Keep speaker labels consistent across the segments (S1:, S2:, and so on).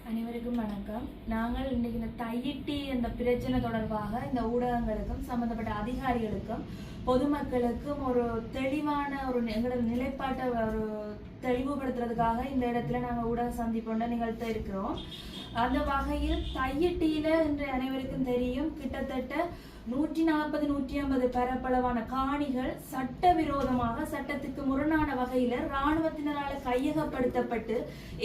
S1: அனைவருக்கும் வணக்கம். நாங்கள் இன்றைக்கு இந்த தையிட்டி என்ற பிரச்சனை தொடர்பாக இந்த ஊடகங்களுக்கும் சம்பந்தப்பட்ட அதிகாரிகளுக்கும் பொதுமக்களுக்கும் ஒரு தெளிவான ஒரு எங்களோட நிலைப்பாட்டை ஒரு தெளிவுபடுத்துறதுக்காக இந்த இடத்துல நாங்கள் ஊடக சந்திப்பொண்ட நிகழ்த்த இருக்கிறோம். அந்த வகையில் தையிட்டியில இன்று அனைவருக்கும் தெரியும், கிட்டத்தட்ட 140-150 பரப்பளவான காணிகள் சட்டவிரோதமாக சட்டத்துக்கு முரணான வகையில இராணுவத்தினரால் கையகப்படுத்தப்பட்டு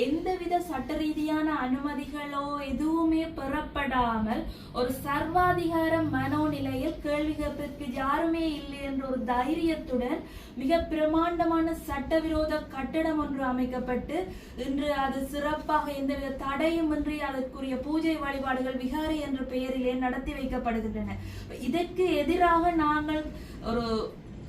S1: எந்தவித சட்ட ரீதியான அனுமதிகளோ எதுவுமே பெறப்படாமல் ஒரு சர்வாதிகார மனோநிலையில் கேள்வி கேட்பதற்கு யாருமே இல்லை என்ற ஒரு தைரியத்துடன் மிக பிரமாண்டமான சட்டவிரோத கட்டடம் ஒன்று அமைக்கப்பட்டு இன்று அது சிறப்பாக எந்தவித தடையுமின்றி அதற்குரிய பூஜை வழிபாடுகள் விகாரை என்ற பெயரிலே நடத்தி வைக்கப்படுகின்றன. இதற்கு எதிராக நாங்கள் ஒரு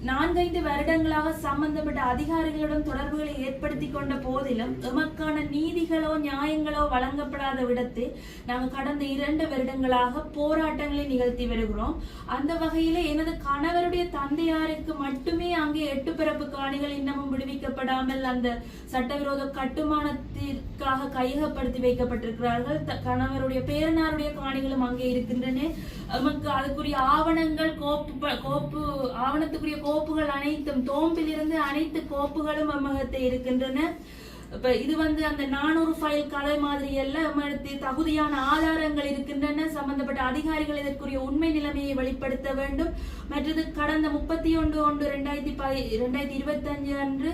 S1: 4-5 வருடங்களாக சம்பந்தப்பட்ட அதிகாரிகளிடம் தொடர்புகளை ஏற்படுத்தி கொண்ட போதிலும் எமக்கான நீதிகளோ நியாயங்களோ வழங்கப்படாத விடத்தை நாங்கள் கடந்த 2 வருடங்களாக போராட்டங்களை நிகழ்த்தி வருகிறோம். அந்த வகையில எனது கணவருடைய தந்தையாருக்கு மட்டுமே அங்கே 8 பிறப்பு காணிகள் இன்னமும் விடுவிக்கப்படாமல் அந்த சட்டவிரோத கட்டுமானத்திற்காக கையகப்படுத்தி வைக்கப்பட்டிருக்கிறார்கள். கணவருடைய பேரனாருடைய காணிகளும் அங்கே இருக்கின்றன. நமக்கு அதுக்குரிய ஆவணங்கள் ஆவணத்துக்குரிய கோப்புகள் அனைத்தும் தோம்பிலிருந்து அனைத்து கோப்புகளும் அம்மகத்தை இருக்கின்றன. இப்ப இது அந்த 400 ஃபைல் கதை மாதிரி எல்லாம் தகுதியான ஆதாரங்கள் இருக்கின்றன. சம்பந்தப்பட்ட அதிகாரிகள் இதற்குரிய உண்மை நிலைமையை வெளிப்படுத்த வேண்டும். மற்றது கடந்த 31/1/2025 அன்று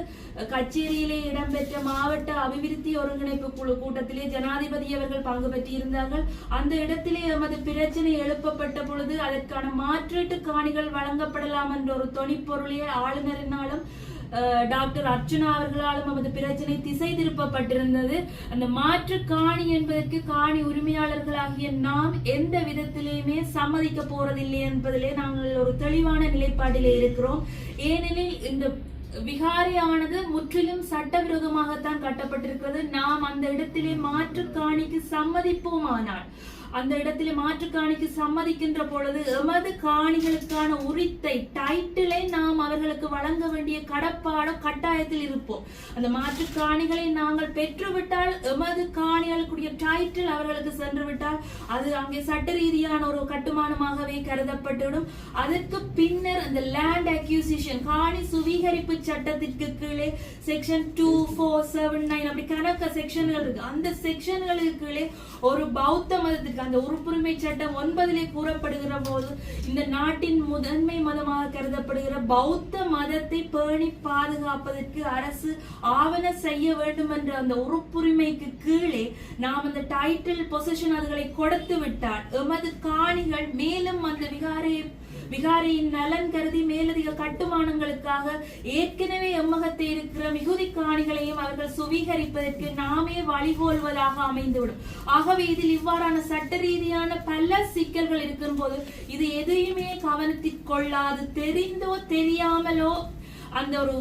S1: கச்சேரியிலே இடம்பெற்ற மாவட்ட அபிவிருத்தி ஒருங்கிணைப்பு குழு கூட்டத்திலே ஜனாதிபதி அவர்கள் பங்கு பெற்றிருந்தார்கள். அந்த இடத்திலே எமது பிரச்சனை எழுப்பப்பட்ட பொழுது அதற்கான மாற்றீட்டு காணிகள் வழங்கப்படலாம் என்ற ஒரு தொனிப்பொருளே ஆளுநரினாலும் டாக்டர் அர்ச்சுனா அவர்களாலும் நமது பிரச்சனை திசை திருப்பப்பட்டிருந்தது. அந்த மாற்று காணி என்பதற்கு காணி உரிமையாளர்களாகிய நாம் எந்த விதத்திலேயுமே சம்மதிக்க போறதில்லை என்பதிலே நாங்கள் ஒரு தெளிவான நிலைப்பாட்டிலே இருக்கிறோம். ஏனெனில் இந்த விகாரையானது முற்றிலும் சட்டவிரோதமாகத்தான் கட்டப்பட்டிருக்கிறது. நாம் அந்த இடத்திலே மாற்று காணிக்கு சம்மதிப்போமானால் அந்த இடத்திலே மாற்று காணிக்கு சம்மதிக்கின்ற பொழுது எமது காணிகளுக்கான உரித்தை டைட்டிலை நாம் அவர்களுக்கு வழங்க வேண்டிய கடப்பாடோ கட்டாயத்தில் இருப்போம். அந்த மாற்று காணிகளை நாங்கள் பெற்றுவிட்டால் எமது காணிகளுக்குரிய டைட்டில் அவர்களுக்கு சென்று விட்டால் அது அங்கே சட்ட ரீதியான ஒரு கட்டுமானமாகவே கருதப்பட்டுவிடும். அதற்கு பின்னர் அந்த லேண்ட் அக்யூசிஷன் காணி சுவீகரிப்பு சட்டத்திற்கு கீழே செக்ஷன் 2479 அப்படி கணக்க செக்ஷன்கள் இருக்கு. அந்த செக்ஷன்களுக்கு கீழே ஒரு பௌத்த மதத்துக்கு அந்த உறுப்புரிமை சட்டம் 9 கூறப்படுகிற போது இந்த நாட்டின் முதன்மை மதமாக கருதப்படுகிற பௌத்த மதத்தை பேணி பாதுகாப்பதற்கு அரசு ஆவண செய்ய வேண்டும் என்ற அந்த உறுப்புரிமைக்கு கீழே நாம் அந்த டைட்டில் பொசிஷன் அதுகளை கொடுத்து விட்டால் எமது காணிகள் மேலும் அந்த விகாரையின் நலன் கருதி மேலதிக கட்டுமானங்களுக்காக ஏற்கனவே எம்மகத்தை இருக்கிற மிகுதி காணிகளையும் அவர்கள் சுவீகரிப்பதற்கு நாமே வழிகோல்வதாக அமைந்துவிடும். ஆகவே இதில் இவ்வாறான சட்ட ரீதியான பல சிக்கல்கள் இருக்கும் போது இது எதையுமே கவனத்தில் கொள்ளாது தெரிந்தோ தெரியாமலோ அந்த ஒரு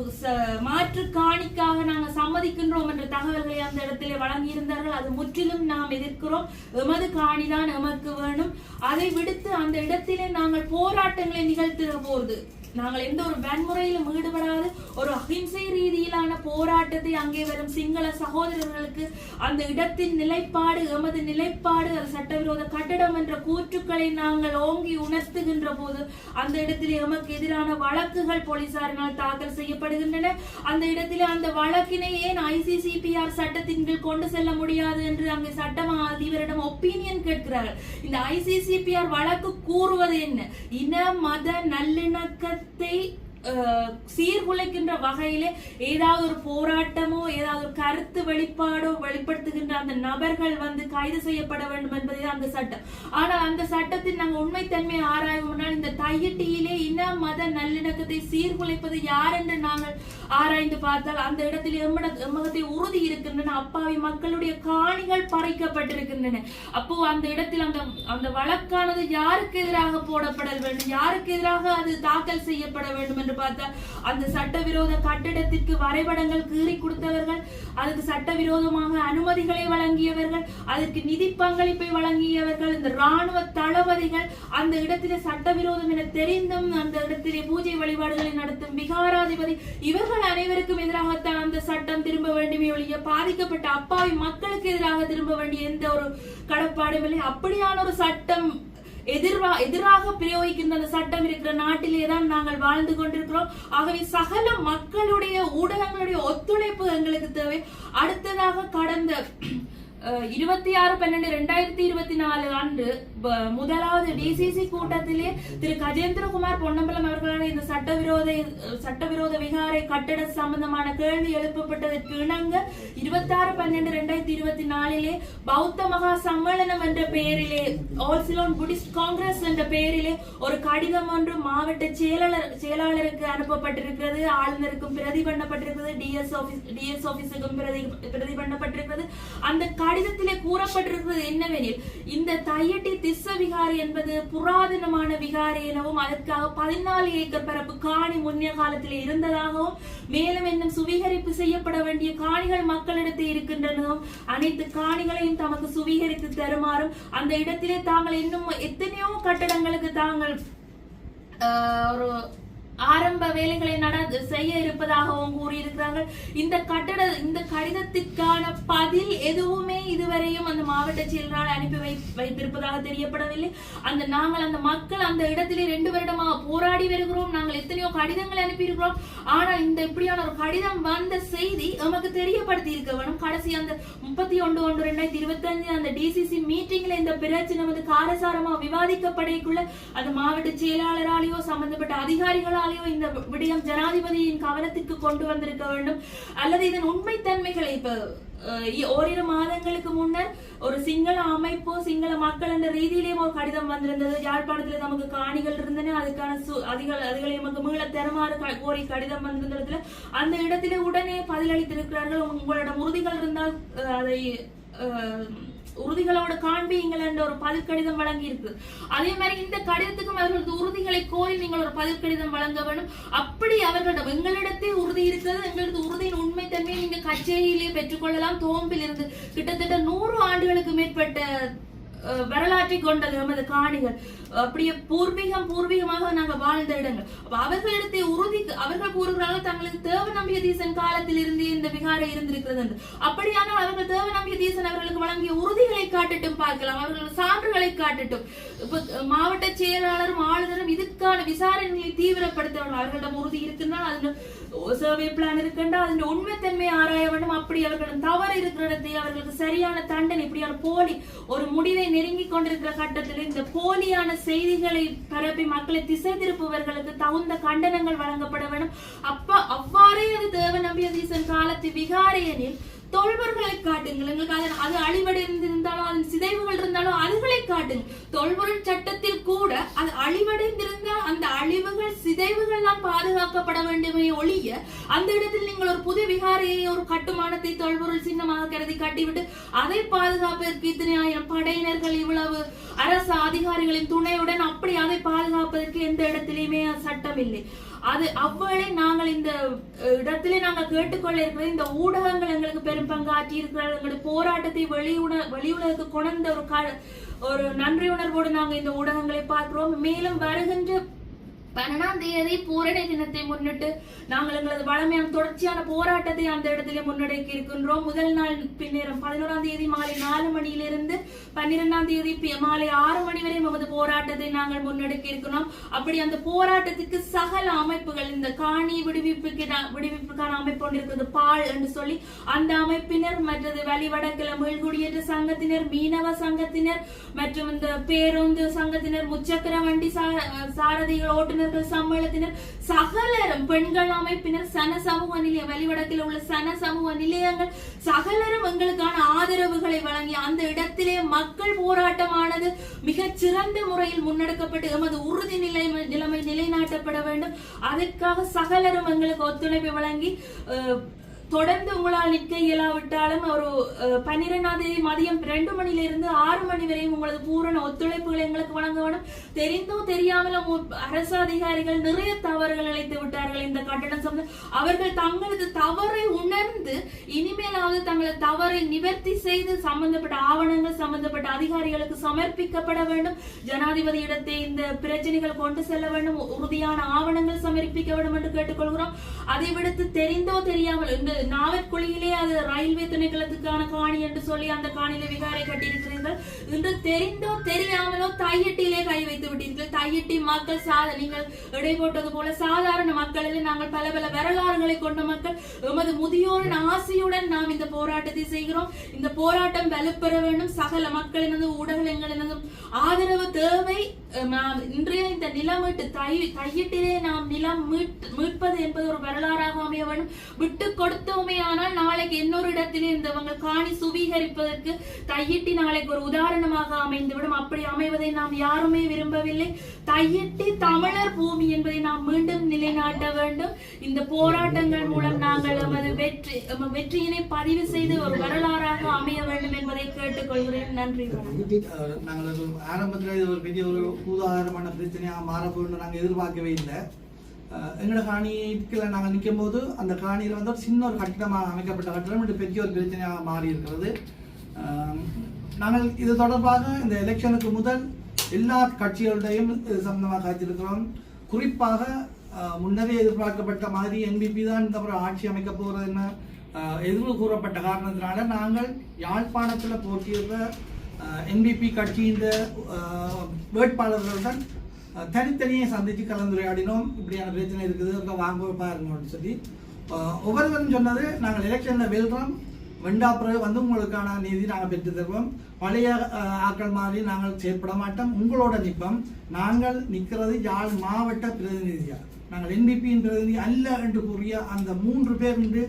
S1: மாற்று காணிக்காக நாங்கள் சம்மதிக்கின்றோம் என்ற தகவல்களை அந்த இடத்திலே வழங்கியிருந்தார்கள். அது முற்றிலும் நாம் எதிர்க்கிறோம். எமது காணிதான் எமக்கு வேணும். அதை விடுத்து அந்த இடத்திலே நாங்கள் போராட்டங்களை நிகழ்த்துகிற போது நாங்கள் எந்த ஒரு வன்முறையிலும் ஈடுபடாது ஒரு அஹிம்சை ரீதியிலான போராட்டத்தை அங்கே வரும் சிங்கள சகோதரர்களுக்கு அந்த இடத்தின் நிலைப்பாடு எமது நிலைப்பாடு அது சட்டவிரோத கட்டடம் என்ற கூற்றுக்களை நாங்கள் ஓங்கி உணர்த்துகின்ற போது அந்த இடத்திலே எமக்கு எதிரான வழக்குகள் போலீசாரினால் தாக்கல் செய்யப்படுகின்றன. அந்த இடத்திலே அந்த வழக்கினை ஏன் ICCPR சட்டத்தின் கீழ் கொண்டு செல்ல முடியாது என்று அங்கே சட்டமா அதிபரிடம் ஒப்பீனியன் கேட்கிறார்கள். இந்த ICCPR வழக்கு கூறுவது என்ன? இன மத நல்லிணக்க சீர்குலைக்கின்ற வகையிலே ஏதாவது ஒரு போராட்டமோ ஏதாவது ஒரு கருத்து வெளிப்பாடோ வெளிப்படுத்துகின்ற அந்த நபர்கள் கைது செய்யப்பட வேண்டும் என்பதே அந்த சட்டம். ஆனால் அந்த சட்டத்தில் நாங்கள் உண்மைத்தன்மையை ஆராய்வோம்னால் இந்த தையிட்டியிலே இன மத நல்லிணக்கத்தை சீர்குலைப்பது யார் என்று நாங்கள் ஆராய்ந்து பார்த்தால் அந்த இடத்தில் எம்மகத்தை உறுதி இருக்கின்றன. அப்பாவி மக்களுடைய காணிகள் பறிக்கப்பட்டிருக்கின்றன. அப்போ அந்த இடத்தில் அந்த வழக்கானது யாருக்கு எதிராக போடப்பட வேண்டும், யாருக்கு எதிராக அது தாக்கல் செய்யப்பட வேண்டும் என்று பார்த்தால் அந்த சட்டவிரோத கட்டிடத்திற்கு வரைபடங்கள் கீறி கொடுத்தவர்கள், அதுக்கு சட்டவிரோதமாக அனுமதிகளை வழங்கியவர்கள், அதற்கு நிதி பங்களிப்பை வழங்கியவர்கள், இந்த ராணுவ தளபதிகள், அந்த இடத்திலே சட்டவிரோதம் என தெரிந்தும் அந்த இடத்திலே பூஜை வழிபாடுகளை நடத்தும் விகாராதிபதி, இவர்கள் அனைவருக்கும் எதிராகத்தான் அந்த சட்டம் திரும்ப வேண்டுமே ஒழிய பாதிக்கப்பட்ட அப்பாவி மக்களுக்கு எதிராக திரும்ப வேண்டிய எந்த ஒரு கடப்பாடும் இல்லை. அப்படியான ஒரு சட்டம் எதிராக பிரயோகிக்கின்ற அந்த சட்டம் இருக்கிற நாட்டிலே தான் நாங்கள் வாழ்ந்து கொண்டிருக்கிறோம். ஆகவே சகல மக்களுடைய ஊடகங்களுடைய ஒத்துழைப்பு எங்களுக்கு தேவை. அடுத்ததாக கடந்த 26/12/2024 அன்று முதலாவது டிசிசி கூட்டத்திலே திரு கஜேந்திரகுமார் பொன்னம்பலம் அவர்களால் இந்த சட்டவிரோத விகாரை கட்டட சம்பந்தமான கேள்வி எழுப்பப்பட்டதற்கு இணங்க 26/12/2024 பௌத்த மகா சம்மேளனம் என்ற பெயரிலே, ஆல் சிலோன் புத்திஸ்ட் காங்கிரஸ் என்ற பெயரிலே ஒரு கடிதம் ஒன்று மாவட்ட செயலாளருக்கு அனுப்பப்பட்டிருக்கிறது. ஆளுநருக்கும் பிரதி பண்ணப்பட்டிருக்கிறது, டிஎஸ் ஆபீஸுக்கும் பிரதி பண்ணப்பட்டிருக்கிறது. அந்த கடிதத்திலே கூறப்பட்டிருக்கிறது என்னவெனில், இந்த தையட்டி திஸ்ஸ விகாரை என்பது புராதனமான விகாரை எனவும் அதற்காக 14 ஏக்கர் பரப்பு காணி முன்னைய காலத்திலே இருந்ததாகவும், மேலும் இன்னும் சுவீகரிப்பு செய்யப்பட வேண்டிய காணிகள் மக்களிடத்தில் இருக்கின்றனவும், அனைத்து காணிகளையும் தமக்கு சுவீகரித்து தருமாறும், அந்த இடத்திலே தாங்கள் இன்னும் எத்தனையோ கட்டடங்களுக்கு தாங்கள் ஒரு ஆரம்ப வேலைகளை செய்ய இருப்பதாகவும் கூறியிருக்கிறார்கள். இந்த கடிதத்திற்கான பதில் எதுவுமே இதுவரையும் அந்த மாவட்ட செயலரால் அனுப்பி வைத்திருப்பதாக தெரியப்படவில்லை. நாங்கள் அந்த மக்கள் அந்த இடத்திலே 2 வருடமாக போராடி வருகிறோம். நாங்கள் எத்தனையோ கடிதங்களை அனுப்பியிருக்கிறோம். ஆனால் இந்த இப்படியான ஒரு கடிதம் வந்த செய்தி நமக்கு தெரியப்படுத்தி இருக்க வேணும். கடைசி அந்த 31/1/2025 அந்த டிசிசி மீட்டிங்ல இந்த பிரச்சனை வந்து காரசாரமா விவாதிக்கப்படைக்குள்ள அந்த மாவட்ட செயலாளராலேயோ சம்பந்தப்பட்ட அதிகாரிகளால் இந்த விடயம் ஜனாதிபதியின் கவனத்துக்கு கொண்டு வந்திருக்க வேண்டும். அல்லது இதன் உண்மைத்தன்மைகளை இப்ப ஓரிரு மாதங்களுக்கு முன்னர் ஒரு சிங்கள அமைப்போ சிங்கள மக்கள் என்ற ரீதியிலேயும் ஒரு கடிதம் வந்திருந்தது. யாழ்ப்பாணத்துல நமக்கு காணிகள் இருந்தன, அதுக்கான அதுகளை நமக்கு மீள தருமாறு கோரி கடிதம் வந்திருந்ததுல அந்த இடத்திலே உடனே பதிலளித்திருக்கிறார்கள். உங்களிடம் உறுதிகள் இருந்தால் அதை உறுதிகளோட காண்பியுங்கள் என்ற ஒரு பதில் கடிதம் வழங்கி இருக்கு. அதே மாதிரி இந்த கடிதத்துக்கும் அவர்களது உறுதிகளை கோரி நீங்கள் ஒரு பதில் கடிதம் வழங்க வேண்டும். அப்படி அவர்களிடம் எங்களிடத்தே உறுதி இருக்கிறது, எங்களது உறுதியின் உண்மை தன்மையை நீங்க கச்சேரியிலே பெற்றுக்கொள்ளலாம். தோம்பில் இருந்து கிட்டத்தட்ட 100 ஆண்டுகளுக்கு மேற்பட்ட வரலாற்றை கொண்டது நமது காணிகள். அப்படியே பூர்வீகமாக நாங்கள் வாழ்ந்த இடங்கள். அவர்களிடத்தை அவர்கள் கூறுகிறார்கள் தங்களுக்கு தேவநம்பிய தீசன் காலத்தில் இருந்து இந்த விகாரை இருந்திருக்கிறது என்று. அப்படியானால் அவர்கள் தேவநம்பிய தீசன் அவர்களுக்கு வழங்கிய உறுதிகளை காட்டட்டும் பார்க்கலாம், அவர்கள் சான்றுகளை காட்டட்டும். மாவட்ட செயலாளரும் ஆளுநரும் இதுக்கான விசாரணைகளை தீவிரப்படுத்தவர்கள். அவர்களிடம் உறுதி இருக்கின்றால் அது சர்வே பிளான் இருக்கின்றால் அதன் உண்மைத்தன்மையை ஆராய வேண்டும். அப்படி அவர்களிடம் தவறு இருக்கிற இடத்தை அவர்களுக்கு சரியான தண்டனை, இப்படியான போலி ஒரு முடிவை நெருங்கி கொண்டிருக்கிற கட்டத்தில் இந்த போலியான செய்திகளை பரப்பி மக்களை திசை திருப்புவர்களுக்கு தகுந்த கண்டனங்கள் வழங்கப்பட வேண்டும். அவ்வாறே அது தேவநம்பிய தீசன் காலத்து விகாரையனில் தொல்பொருள்களை காட்டுங்கள். எங்களுக்கு அது அழிவடைந்திருந்தாலும் அதன் சிதைவுகள் இருந்தாலும் அதுகளை காட்டுங்க. தொல்பொருள் சட்டத்தில் கூட அது அழிவடைந்திருந்தால் அந்த அழிவுகள் சிதைவுகள் தான் பாதுகாக்கப்பட வேண்டுமே ஒழிய அந்த இடத்தில் நீங்கள் ஒரு புதிய விகாரையை ஒரு கட்டுமானத்தை தொல்பொருள் சின்னமாக கருதி காட்டிவிட்டு அதை பாதுகாப்பதற்கு இத்தனை ஆயிரம் படையினர்கள் இவ்வளவு அரசு அதிகாரிகளின் துணையுடன் அப்படி அதை பாதுகாப்பதற்கு எந்த இடத்திலேயுமே சட்டம் இல்லை. அது அவ்வளே நாங்கள் இந்த இடத்திலே நாங்கள் கேட்டுக்கொள்ள இருக்கிற இந்த ஊடகங்கள் எங்களுக்கு பெரும் பங்காற்றி இருக்கிறார்கள். எங்களுடைய போராட்டத்தை வெளியுலகுக்கு கொண்ட ஒரு நன்றி உணர்வோடு நாங்கள் இந்த ஊடகங்களை பார்க்கிறோம். மேலும் வருகின்ற 12ஆம் தேதி பூரணி தினத்தை முன்னிட்டு நாங்கள் எங்களது வளமையான தொடர்ச்சியான போராட்டத்தை அந்த இடத்திலே முன்னெடுக்க இருக்கின்றோம். முதல் நாள் பின்னேரம் 11ஆம் தேதி மாலை 4 மணியிலிருந்து 12ஆம் தேதி மாலை 6 மணி வரை நமது போராட்டத்தை நாங்கள் முன்னெடுக்க இருக்கிறோம். அப்படி அந்த போராட்டத்துக்கு சகல அமைப்புகள், இந்த காணி விடுவிப்புக்கான அமைப்பு ஒன்று இருக்கிறது பால் என்று சொல்லி அந்த அமைப்பினர், மற்றது வழிவடக்கில மீள்குடியேற்ற சங்கத்தினர், மீனவ சங்கத்தினர் மற்றும் இந்த பேருந்து சங்கத்தினர், முச்சக்கர வண்டி சாரதிகள், ஓட்டுநர் சம்மேளத்தினர், சகலரும் பெண்கள் அமைப்பினர், சன சமூக நிலைய வழிவடக்கில் உள்ள சன சமூக நிலையங்கள் சகலரும் எங்களுக்கான ஆதரவுகளை வழங்கி அந்த இடத்திலே மக்கள் போராட்டமானது மிகச் சிறந்த முறையில் முன்னெடுக்கப்பட்டு எமது உறுதி நிலைமை நிலைநாட்டப்பட வேண்டும். அதற்காக சகலரும் எங்களுக்கு ஒத்துழைப்பை வழங்கி தொடர்ந்து உங்களால் நிற்க இயலாவிட்டாலும் ஒரு 12ஆம் தேதி மதியம் 2 மணியிலிருந்து 6 மணி வரை உங்களது பூரண ஒத்துழைப்புகளை எங்களுக்கு வழங்க வேண்டும். தெரிந்தோ தெரியாமலும் அரசு அதிகாரிகள் நிறைய தவறுகள் இழைத்து விட்டார்கள். இந்த கட்டணம் சம்பந்தம் அவர்கள் தங்களது தவறை உணர்ந்து இனிமேலாவது தங்களது தவறை நிவர்த்தி செய்து சம்பந்தப்பட்ட ஆவணங்கள் சம்பந்தப்பட்ட அதிகாரிகளுக்கு சமர்ப்பிக்கப்பட வேண்டும். ஜனாதிபதி இடத்தை இந்த பிரச்சனைகள் கொண்டு செல்ல வேண்டும். உறுதியான ஆவணங்கள் சமர்ப்பிக்க வேண்டும் என்று கேட்டுக்கொள்கிறோம். அதை விடுத்து தெரிந்தோ தெரியாமல் இந்த நாவற்குழியிலே அது ரயில்வே திணைக்களத்துக்கான காணி என்று சொல்லி அந்த காணியில விகாரை கட்டியிருக்கிறீர்கள். இன்று தெரிந்தோ தெரியாமலோ தையட்டிலே கை வைத்து விட்டீர்கள். தையட்டி மக்கள் நீங்கள் இடை போட்டது போல சாதாரண மக்களில் நாங்கள் பல பல வரலாறுகளை கொண்ட மக்கள். எமது முதியோரின் ஆசையுடன் நாம் இந்த போராட்டத்தை செய்கிறோம். இந்த போராட்டம் வலுப்பெற வேண்டும். சகல மக்களினதும் ஊடகங்களினதும் ஆதரவு தேவை. இன்றைய இந்த நிலமீட்டு தையிட்டிலே நாம் நிலம் மீட்பது என்பது ஒரு வரலாறாக அமைய வேண்டும். விட்டு கொடுத்தோமே ஆனால் நாளைக்கு இன்னொரு இடத்திலே இருந்தவங்க காணி சுவீகரிப்பதற்கு தையிட்டி நாளைக்கு ஒரு உதாரணமாக அமைந்துவிடும். அப்படி அமைவதை நாம் யாருமே விரும்பவில்லை. தையிட்டி தமிழர் பூமி என்பதை நாம் மீண்டும் நிலைநாட்ட வேண்டும். இந்த போராட்டங்கள் மூலம் நாங்கள் நமது வெற்றியினை பதிவு செய்து ஒரு வரலாறாக அமைய வேண்டும் என்பதை கேட்டுக்கொள்கிறேன். நன்றி.
S2: நாங்கள் ஆரம்பத்தில் ஒரு பெரிய ஒரு உதாரணமான பிரச்சனையாக மாறப்போன்னு நாங்கள் எதிர்பார்க்கவே இல்லை. எங்களோட காணிக்குள்ள நாங்கள் நிற்கும் போது அந்த காணியில் வந்து ஒரு சின்ன ஒரு கட்டிடமாக அமைக்கப்பட்ட கட்டிடம் இது பெரிய ஒரு பிரச்சனையாக மாறி இருக்கிறது. நாங்கள் இது தொடர்பாக இந்த எலெக்ஷனுக்கு முதல் எல்லா கட்சிகளுடையும் இது சம்பந்தமாக காத்திருக்கிறோம். குறிப்பாக முன்னரே எதிர்பார்க்கப்பட்ட மாதிரி என்பிபி தான் இந்த ஆட்சி அமைக்க போகிறது என்ன எதிர்வு கூறப்பட்ட காரணத்தினால நாங்கள் யாழ்ப்பாணத்தில் போட்டியிடுற என்பிபி கட்சியின் வேட்பாளர்களுடன் தனித்தனியே சந்தித்து கலந்துரையாடினோம். இப்படியான பிரச்சனை இருக்குது வாங்க பாருங்கன்னு சொல்லி ஒவ்வொருவரும் சொன்னது நாங்கள் எலெக்ஷனில் வெல்றோம், வெண்டா பிறகு வந்து உங்களுக்கான நீதி நாங்கள் பெற்று தருவோம், பழைய ஆட்கள் மாதிரி நாங்கள் செயற்பட மாட்டோம், உங்களோட நிற்போம். நாங்கள் நிற்கிறது யாழ் மாவட்ட பிரதிநிதியாக, நாங்கள் என்பிபியின் பிரதிநிதி அல்ல என்று கூறிய அந்த 3 பேர் இன்று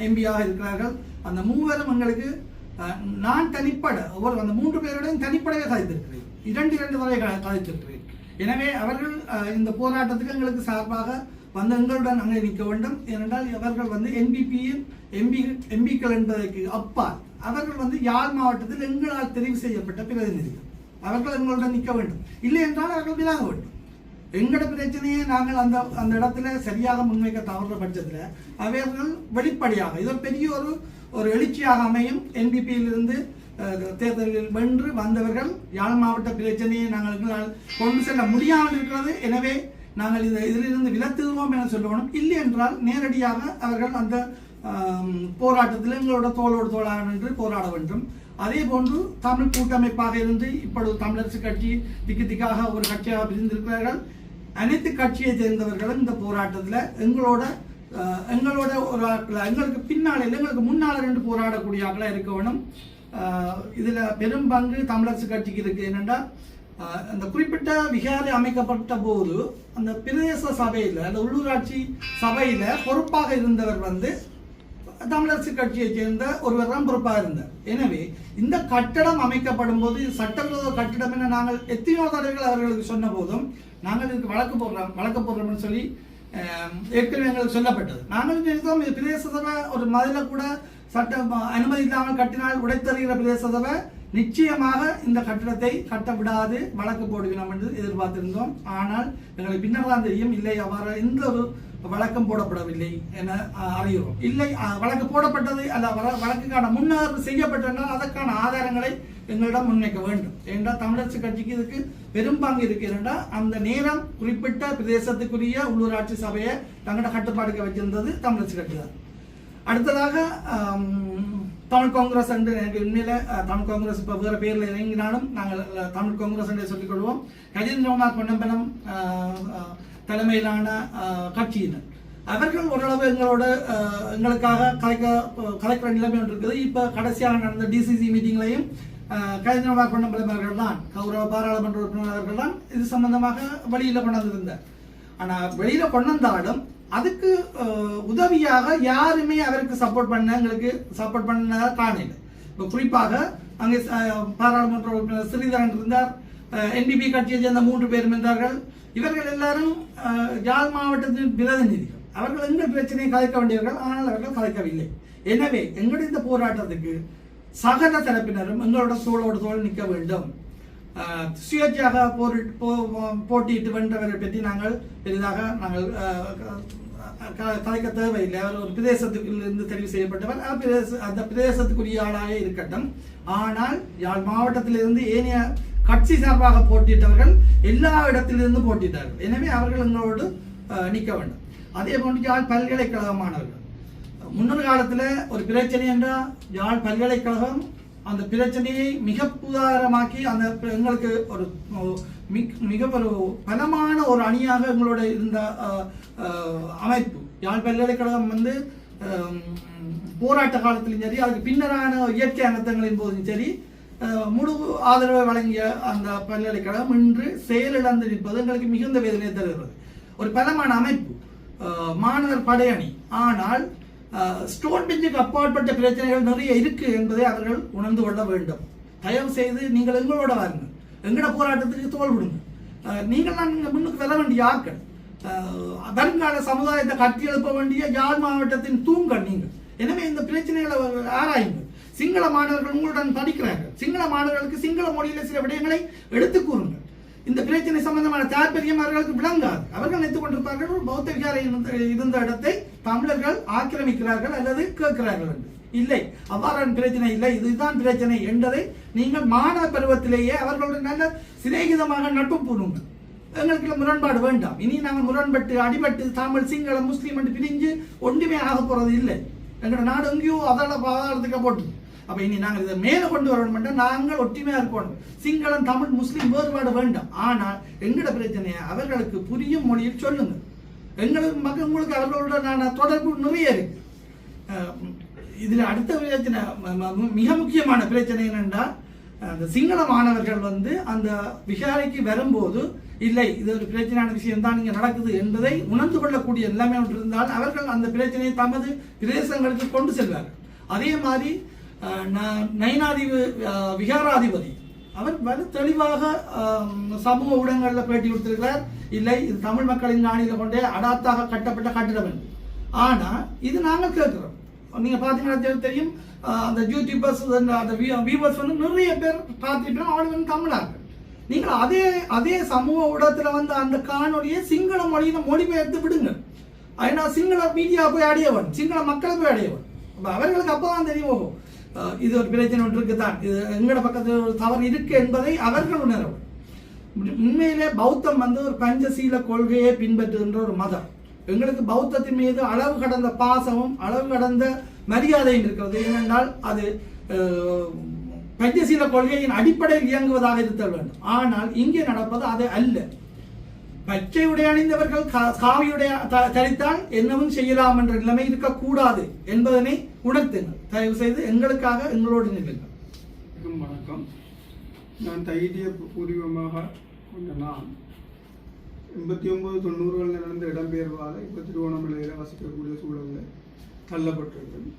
S2: எம்பியாக இருக்கிறார்கள். அந்த 3 எங்களுக்கு நான் தனிப்பட அந்த 3 பேருடன் தனிப்படையே கதைத்திருக்கிறேன், 2 வரை கதைத்திருக்கிறேன். எனவே அவர்கள் இந்த போராட்டத்துக்கு எங்களுக்கு சார்பாக வந்து எங்களுடன் அங்கே நிற்க வேண்டும். ஏனென்றால் அவர்கள் வந்து என்பிபியின் எம்பிக்கள் என்பதற்கு அப்பால் அவர்கள் வந்து யாழ் மாவட்டத்தில் எங்களால் தெரிவு செய்யப்பட்ட பிரதிநிதிகள். அவர்கள் எங்களுடன் நிற்க வேண்டும். இல்லை என்றால் அவர்கள் விலக வேண்டும். எங்களோட பிரச்சனையை நாங்கள் அந்த இடத்துல சரியாக முன்வைக்க தவறுற பட்சத்தில் அவர்கள் வெளிப்படையாக இது பெரிய ஒரு எழுச்சியாக அமையும். என்பிபியிலிருந்து தேர்தலில் வென்று வந்தவர்கள் யாழ் மாவட்ட பிரச்சனையை நாங்கள் கொண்டு செல்ல முடியாமல் இருக்கிறது. எனவே நாங்கள் இதிலிருந்து விலத்துவோம் என சொல்லணும். இல்லை என்றால் நேரடியாக அவர்கள் அந்த போராட்டத்தில் எங்களோட தோளோடு தோளாக நின்று போராட வேண்டும். அதே போன்று தமிழ் கூட்டமைப்பாக இருந்து இப்பொழுது தமிழரசு கட்சி திக்காக ஒரு கட்சியாக பிரிந்திருக்கிறார்கள். அனைத்து கட்சியை சேர்ந்தவர்களும் இந்த போராட்டத்தில் எங்களோட ஒரு எங்களுக்கு பின்னால் எங்களுக்கு முன்னால் 2 போராடக்கூடிய ஆட்களாக இருக்க வேணும். இதில் பெரும் பங்கு தமிழரசு கட்சிக்கு இருக்கு. என்னென்னா அந்த குறிப்பிட்ட விகாரை அமைக்கப்பட்ட போது அந்த பிரதேச சபையில் அந்த உள்ளூராட்சி சபையில் பொறுப்பாக இருந்தவர் வந்து தமிழரசு கட்சியை சேர்ந்த ஒருவர் தான் பொறுப்பாக இருந்தார். எனவே இந்த கட்டடம் அமைக்கப்படும் போது சட்டவிரோத கட்டிடம் என நாங்கள் எத்தனையோ தடவைகள் அவர்களுக்கு சொன்ன போதும் நாங்கள் இதுக்கு வழக்கு போடுறோம்னு சொல்லி ஏற்கனவே எங்களுக்கு சொல்லப்பட்டது. நாங்கள் நினைத்தோம் இது பிரதேச சபை ஒரு மதில கூட சட்ட அனுமதி இல்லாமல் கட்டினால் உடைத்தருகிற பிரதேச சபை நிச்சயமாக இந்த கட்டிடத்தை கட்ட விடாது வழக்கு போடுகிறோம் என்று எதிர்பார்த்திருந்தோம். ஆனால் எங்களுக்கு பின்னர் தான் தெரியும் இல்லை அவ்வாறு எந்த ஒரு வழக்கம் போடப்படவில்லை என அறிகிறோம். இல்லை வழக்கு போடப்பட்டது அல்ல வழக்குக்கான முன்னேற்பு செய்யப்பட்டனால் அதற்கான ஆதாரங்களை எங்களிடம் முன்வைக்க வேண்டும். ஏனென்றால் தமிழரசு கட்சிக்கு இதுக்கு பெரும் பங்கு இருக்கு. என்றால் அந்த நேரம் குறிப்பிட்ட பிரதேசத்துக்குரிய உள்ளூராட்சி சபையை தங்களோட கட்டுப்பாடுக்கு வச்சிருந்தது தமிழரசு கட்சி தான். அடுத்ததாக தமிழ் காங்கிரஸ் என்று எனக்கு உண்மையில தமிழ் காங்கிரஸ் இப்போ வேறு பேரில் இறங்கினாலும் நாங்கள் தமிழ் காங்கிரஸ் என்று சொல்லிக்கொள்வோம். கஜேந்திரகுமார் பொன்னம்பலம் தலைமையிலான கட்சியினர் அவர்கள் ஓரளவு எங்களுக்காக கலைக்கிற நிலைமை ஒன்று இருக்குது. இப்போ கடைசியாக நடந்த டிசிசி மீட்டிங்லையும் கஜேந்திரகுமார் பொன்னம்பலம் அவர்கள் தான் கௌரவ பாராளுமன்ற உறுப்பினர் அவர்கள் தான் இது சம்பந்தமாக வெளியில் கொண்டு வந்திருந்தார். ஆனால் வெளியில் கொண்டு வந்தாலும் அதுக்கு உதவியாக யாருமே அவருக்கு எங்களுக்கு சப்போர்ட் பண்ண காணல. இப்போ குறிப்பாக அங்கே பாராளுமன்ற உறுப்பினர் ஸ்ரீதரன் இருந்தார், என்பிபி கட்சியை சேர்ந்த 3 பேரும் இருந்தார்கள். இவர்கள் எல்லாரும் யாழ் மாவட்டத்தின் பிரதிநிதிகள். அவர்கள் எங்கள் பிரச்சனையை கலைக்க வேண்டியவர்கள், ஆனால் அவர்கள் கலைக்கவில்லை. எனவே எங்களுடைய இந்த போராட்டத்துக்கு சகல தரப்பினரும் எங்களோட தோளோடு தோள் நிற்க வேண்டும். சுயேட்சையாக போட்டியிட்டு வென்றவரை பற்றி நாங்கள் பெரிதாக நாங்கள் கலைக்க தேவையில்லை. அவர் ஒரு பிரதேசத்துக்குள்ளிருந்து தெரிவு செய்யப்பட்டவர், அந்த பிரதேசத்துக்குரிய ஆளாக இருக்கட்டும். ஆனால் யாழ் மாவட்டத்திலிருந்து ஏனைய கட்சி சார்பாக போட்டியிட்டவர்கள் எல்லா இடத்திலிருந்து போட்டியிட்டார்கள். எனவே அவர்கள் எங்களோடு நிற்க வேண்டும். அதே போன்று யாழ் பல்கலைக்கழக மாணவர்கள் முன்னொரு காலத்தில் ஒரு பிரச்சனை என்றால் யாழ் பல்கலைக்கழகம் அந்த பிரச்சனையை மிக உதாரணமாக்கி அந்த எங்களுக்கு ஒரு மிக ஒரு பலமான ஒரு அணியாக எங்களோட இருந்த அமைப்பு. யாழ் பல்கலைக்கழகம் வந்து போராட்ட காலத்திலும் சரி, அதுக்கு பின்னரான இயற்கை அனர்த்தங்களின் போதும் சரி, முழு ஆதரவை வழங்கிய அந்த பல்கலைக்கழகம் இன்று செயலிழந்து நிற்பது எங்களுக்கு மிகுந்த வேதனை தருகிறது. ஒரு பலமான அமைப்பு, மாணவர் படையணி. ஆனால் ஸ்டோன் பெஞ்சுக்கு அப்பாற்பட்ட பிரச்சனைகள் நிறைய இருக்கு என்பதை அவர்கள் உணர்ந்து கொள்ள வேண்டும். தயவு செய்து நீங்கள் எங்களோட வாருங்க, எங்களோட போராட்டத்துக்கு தோல் விடுங்க. நீங்கள் தான் முன்னுக்கு வர வேண்டிய ஆட்கள், வருங்கால சமுதாயத்தை கட்டி எழுப்ப வேண்டிய யாழ் மாவட்டத்தின் தூண்கள் நீங்கள். எனவே இந்த பிரச்சனைகளை ஆராயுங்கள். சிங்கள மாணவர்கள் உங்களுடன் படிக்கிறார்கள், சிங்கள மாணவர்களுக்கு சிங்கள மொழியில சில விடயங்களை எடுத்து கூறுங்கள். இந்த பிரச்சனை சம்பந்தமான தாற்பயம் அவர்களுக்கு விளங்காது. அவர்கள் நினைத்துக் கொண்டிருப்பார்கள் ஒரு பௌத்த விகாரை இருந்த இடத்தை தமிழர்கள் ஆக்கிரமிக்கிறார்கள் அல்லது கேட்கிறார்கள் என்று. இல்லை, அவ்வாறான பிரச்சனை இல்லை. இதுதான் பிரச்சனை என்பதை நீங்கள் மாணவ பருவத்திலேயே அவர்களுடன் நல்ல சிநேகிதமாக நட்பு பூணுங்கள். எங்களுக்கு முரண்பாடு வேண்டாம். இனி நாங்கள் முரண்பட்டு அடிபட்டு தமிழ் சிங்களம் முஸ்லீம் என்று பிரிஞ்சு ஒன்றுமே ஆக போறது இல்லை. எங்களோட நாடு எங்கேயோ பாதாளத்துக்கு போட்டு. அப்ப இனி நாங்கள் இதை மேலே கொண்டு வரணும். நாங்கள் ஒற்றுமையா இருக்கணும். சிங்களம் தமிழ் முஸ்லீம் வேறுபாடு வேண்டாம். ஆனால் எங்களோட பிரச்சனையை அவர்களுக்கு புரியும் மொழியில் சொல்லுங்க. எங்களுக்கு உங்களுக்கு அவர்களோட தொடர்பு நிறைய இருக்கு. இதுல அடுத்த பிரச்சனை, மிக முக்கியமான பிரச்சனை என்னென்றால், அந்த சிங்கள மாணவர்கள் வந்து அந்த விகாரைக்கு வரும்போது இல்லை இது ஒரு பிரச்சனையான விஷயம் தான் இங்கே நடக்குது என்பதை உணர்ந்து கொள்ளக்கூடிய எல்லாமே ஒன்று இருந்தால் அவர்கள் அந்த பிரச்சனையை தமது பிரதேசங்களுக்கு கொண்டு செல்வார்கள். அதே மாதிரி விகாராதிபதி அவர் தெளிவாக சமூக ஊடகங்களில் பேட்டி கொடுத்திருக்கிறார். இல்லை, இது தமிழ் மக்களின் நாணில கொண்டே அடாத்தாக கட்டப்பட்ட கட்டிடம் என்று. ஆனால் இது நாங்கள் கேட்கிறோம். நீங்க பார்த்தீங்கன்னா தெரியும், அந்த யூடியூபர்ஸ் அந்த வியூவர்ஸ் வந்து நிறைய பேர் பார்த்துட்டு அவர்கள் தமிழார்கள். நீங்கள் அதே சமூக ஊடகத்தில் வந்து அந்த காணொலியை சிங்கள மொழியில மொழிபெயர்த்து விடுங்க. ஏன்னா சிங்கள மீடியா போய் அடையவன், சிங்கள மக்களை போய் அடையவன். அவர்களுக்கு அப்பதான் தெரியும், இது ஒரு பிரச்சனை ஒன்று இருக்குதான், இது எங்களோட பக்கத்தில் ஒரு தவறு இருக்கு என்பதை அவர்கள் உணரவும். உண்மையிலே பௌத்தம் வந்து ஒரு பஞ்சசீல கொள்கையை பின்பற்றுகின்ற ஒரு மதம். எங்களுக்கு பௌத்தத்தின் மீது அளவு கடந்த பாசமும் அளவு கடந்த மரியாதையும் இருக்கிறது. ஏனென்றால் அது பஞ்சசீல கொள்கையின் அடிப்படையில் இயங்குவதாக இருத்தல் வேண்டும். ஆனால் இங்கே நடப்பது அது அல்ல. பச்சை உடை அணிந்தவர்கள் காவியுடைய தரித்தால் என்னவும் செய்யலாம் என்ற நிலைமை இருக்கக்கூடாது என்பதனை உணர்த்துங்கள். தயவு செய்து எங்களுக்காக எங்களோடு நில்லுங்கள்.
S3: வணக்கம். நான் தைரிய பூர்வமாக கொண்ட நான் 89-90களில் நடந்த இடம்பெயர்வால் இப்போ திருவோணமலையில் வசிக்கக்கூடிய சூழலில் தள்ளப்பட்டிருக்கேன்.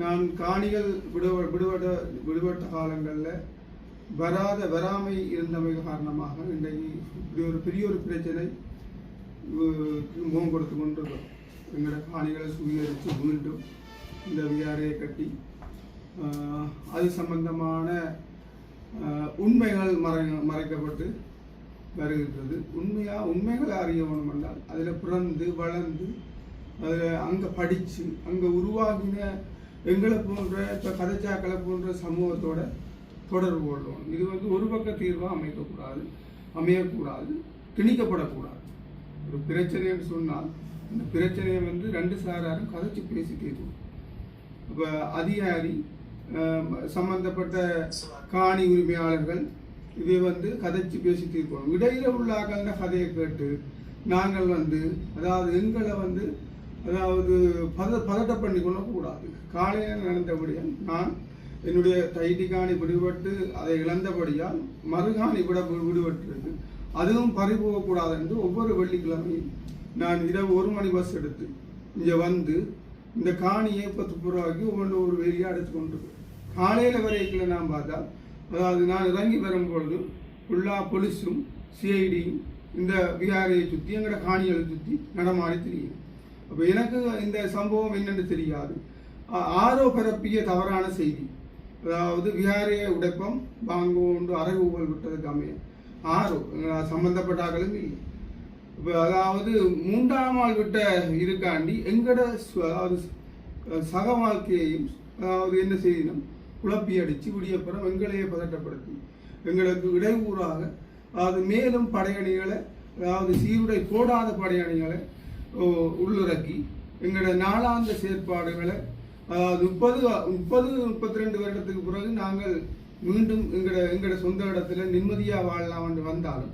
S3: நான் காணிகள் விடுபட்ட காலங்களில் வராமை இருந்தமை காரணமாக இன்றைக்கு இப்படி ஒரு பெரிய ஒரு பிரச்சனை முகம் கொடுத்து கொண்டிருக்கிறோம். எங்களோட காணிகளை சுவீகரித்து மீண்டும் இந்த விகாரையை கட்டி அது சம்பந்தமான உண்மைகள் மறைக்கப்பட்டு வருகின்றது. உண்மைகளை அறிய வேணும் என்றால் அதில் பிறந்து வளர்ந்து அதில் அங்கே படித்து அங்கே உருவாகின எங்களை போன்ற இப்போ கதைச்சாக்களை போன்ற சமூகத்தோட தொடர்பு கொள்ளணும். இது வந்து ஒரு பக்க தீர்வாக அமையக்கூடாது, திணிக்கப்படக்கூடாது. ஒரு பிரச்சனைன்னு சொன்னால் அந்த பிரச்சனையை வந்து ரெண்டு சாராரும் கதைச்சு பேசி தீர்வும். இப்போ அதிகாரி சம்பந்தப்பட்ட காணி உரிமையாளர்கள் இதை வந்து கதைச்சு பேசி தீர்ப்போம். இடையில உள்ள ஆகல்ன கதையை கேட்டு நாங்கள் வந்து அதாவது எங்களை வந்து அதாவது பதட்ட பண்ணி கொள்ளக்கூடாது. காலையில் நடந்தபடியால் நான் என்னுடைய தைட்டி காணி விடுபட்டு அதை இழந்தபடியால் மறுகாணி விடுபட்டிருக்கு, அதுவும் பறிபோகக்கூடாது என்று ஒவ்வொரு வெள்ளிக்கிழமையும் நான் இரவு 1 மணி பஸ் எடுத்து இங்கே வந்து இந்த காணியை 10 ரூபாய்க்கு ஒரு வெளியே அடைச்சு கொண்டிருக்கு. காலையில் வரைக்கும் நான் பார்த்தா அதாவது நான் இறங்கி வரும்பொழுது ஃபுல்லா போலீஸும் சிஐடியும் இந்த விகாரையை சுற்றி எங்களோட காணிகளை சுற்றி நடமாடி தெரியும். அப்போ எனக்கு இந்த சம்பவம் என்னென்னு தெரியாது. ஆரோ பரப்பிய தவறான செய்தி, அதாவது விகாரைய உடைப்பம் வாங்கோண்டு அறைகூவல் விட்டதுக்கு அமைய ஆரோ சம்பந்தப்பட்டார்களும் இல்லை. இப்போ அதாவது 3ஆம் ஆள் விட்ட இருக்காண்டி எங்கட அதாவது சக வாழ்க்கையையும் அதாவது என்ன செய்யணும் குழப்பி அடித்து விடியப்புறம் எங்களையே பதட்டப்படுத்தி எங்களுக்கு இடையூறாக அதாவது மேலும் படையணிகளை அதாவது சீருடை போடாத படையணிகளை உள்ளிறக்கி எங்களோட நாளாந்த செயற்பாடுகளை அதாவது 32 வருடத்துக்கு பிறகு நாங்கள் மீண்டும் எங்களோட சொந்த இடத்துல நிம்மதியாக வாழலாம் என்று வந்தாலும்